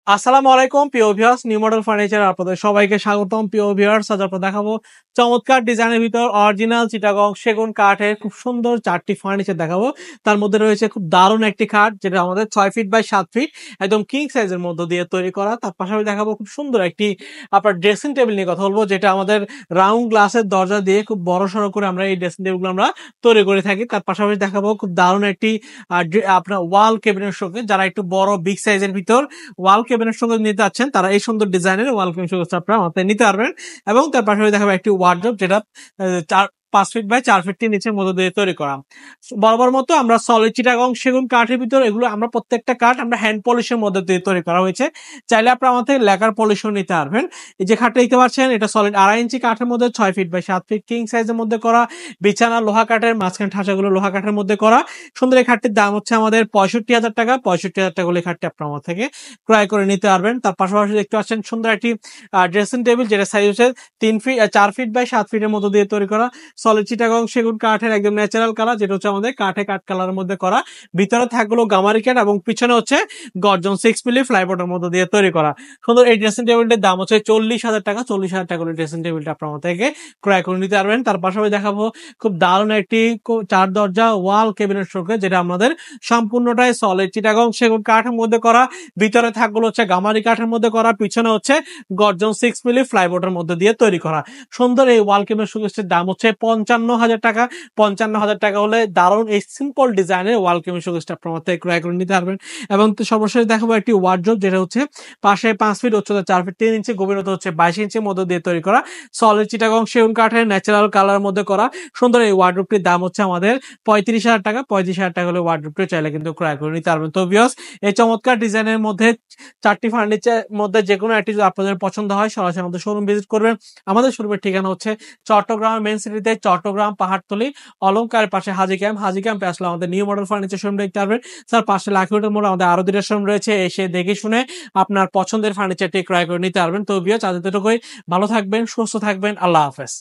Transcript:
আসসালামু আলাইকুম প্রিয় ভিউয়ার্স, নিউ মডেল ফার্নিচার আপনাদের সবাইকে স্বাগতম। প্রিয় ভিউয়ার্স, আজ আপনাদের দেখাবো চমৎকার ডিজাইনের ভিতর অরিজিনাল চিটাগং সেগুন কাঠের খুব সুন্দর 4টি ফার্নিচার দেখাবো। তার মধ্যে রয়েছে খুব দারুণ একটি খাট, যেটা আমাদের 6 ফিট বাই 7 ফিট একদম কিং সাইজের মধ্যে দিয়ে তৈরি করা। তার পাশাপাশি দেখাবো খুব সুন্দর একটি আপনার ড্রেসিং টেবিল নিয়ে কথা বলবো, যেটা আমাদের রাউন্ড গ্লাসের দরজা দিয়ে খুব বড় সড়ো করে আমরা এই ড্রেসিং টেবিলগুলো আমরা তৈরি করে থাকি। তার পাশাপাশি দেখাবো খুব দারুণ একটি আপনার ওয়াল ক্যাবিনেট শোকেস, যারা একটু বড় বিগ সাইজের ভিতর ওয়াল ক্যাবিনেট সঙ্গে নিতে যাচ্ছেন, তারা এই সুন্দর ডিজাইনের ওয়াল ক্যাবিনেট শোকেস আপনারা আমাদের নিতে পারবেন। এবং তার পাশাপাশি দেখাবো একটি ওয়ার্ডরোব, যেটা 5 ফিট বাই 4 ফিট নিচের মধ্যে দিয়ে তৈরি করা। বরাবর মতো আমরা সলিড চিটাগং সেগুন কাঠের ভিতর এগুলো আমরা প্রত্যেকটা কাঠ আমরা হ্যান্ড পলিশের মধ্যে দিয়ে তৈরি করা হয়েছে। চাইলে আপনারা আমাদের লেকার পলিশও নিতে পারবেন। এই যে খাটটা দেখতে পাচ্ছেন, এটা সলিড 2.5 ইঞ্চি কাঠের মধ্যে 6 ফিট বাই 7 ফিট কিং সাইজের মধ্যে করা। বিছানা লোহা কাঠের, মাঝখানে ঠাঁচাগুলো লোহা কাঠের মধ্যে করা। সুন্দর এই খাটটির দাম হচ্ছে আমাদের 65,000 টাকা। 65,000 টাকা হলে খাটটি আপনার আমার থেকে ক্রয় করে নিতে পারবেন। তার পাশাপাশি দেখতে পাচ্ছেন সুন্দর একটি ড্রেসিং টেবিল, যেটা সাইজ হচ্ছে 4 ফিট বাই 7 ফিটের মধ্যে দিয়ে তৈরি করা। সলিড চিটাগং সেগুন কাঠের একদম ন্যাচারাল কালার, যেটা হচ্ছে আমাদের কাঠে কাঠ কালারের মধ্যে করা। ভিতরে থাকগুলো গামারি কাঠ এবং পিছনে হচ্ছে গর্জন 6 মিলি ফ্লাইবোর্ডের মধ্যে দিয়ে তৈরি করা। সুন্দর এই ড্রেসিং টেবিলটির দাম হচ্ছে 40,000 টাকা। 40,000 টাকা হলে ড্রেসিং টেবিলটা আপনার আমার থেকে ক্রয় করে নিতে পারবেন। তার পাশাপাশি দেখাবো খুব দারুণ একটি 4 দরজা ওয়াল ক্যাবিনেট শোকেস, যেটা আমাদের সম্পূর্ণটাই সলিড চিটাগং সেগুন কাঠের মধ্যে করা। ভিতরে থাকগুলো হচ্ছে গামারি কাঠের মধ্যে করা, পিছনে হচ্ছে গর্জন 6 মিলি ফ্লাইবোর্ডের মধ্যে দিয়ে তৈরি করা। সুন্দর এই ওয়াল ক্যাবিনেট শোকেসটির দাম হচ্ছে 55,000 টাকা। 55,000 টাকা হলে দারুণ এই সিম্পল ডিজাইনের ওয়াল ক্যাবিনেট শোকেসটা আপনার থেকে ক্রয় করে নিতে পারবেন। এবং সর্বশেষ দেখাবো একটি ওয়ার্ডরোব, যেটা হচ্ছে পাশে 5 ফিট, উচ্চতা 4 ফিট 3 ইঞ্চি, গভীরতা হচ্ছে 22 ইঞ্চির মধ্যে দিয়ে তৈরি করা। সলিড চিটাগং সেগুন কাঠের ন্যাচারাল কালার মধ্যে করা। সুন্দর এই ওয়ার্ডরোবটির দাম হচ্ছে আমাদের 35,000 টাকা। 35,000 টাকা হলে ওয়ার্ডরোবটি চাইলে কিন্তু ক্রয় করে নিতে পারবেন। তো ভিউয়ার্স, এই চমৎকার ডিজাইনের মধ্যে 4টি ফার্নিচার মধ্যে যে কোনো একটি যদি আপনাদের পছন্দ হয়, সরাসরি আমাদের শোরুম ভিজিট করবেন। আমাদের শোরুমের ঠিকানা হচ্ছে চট্টগ্রাম মেইন সিটিতে, চট্টগ্রাম পাহাড়তলি অলংকারের পাশে হাজি ক্যাম্প। হাজি ক্যাম্পে আসলে আমাদের নিউ মডেল ফার্নিচার শোরুম দেখতে পারবেন। স্যার পাশে লাখিউডের মোড়ে আমাদের আরো 2টা শোরুম রয়েছে। এসে দেখে শুনে আপনার পছন্দের ফার্নিচারটি ক্রয় করে নিতে পারবেন। তো ভিউয়ার্স, আজ এতটুকুই। ভালো থাকবেন, সুস্থ থাকবেন। আল্লাহ হাফেজ।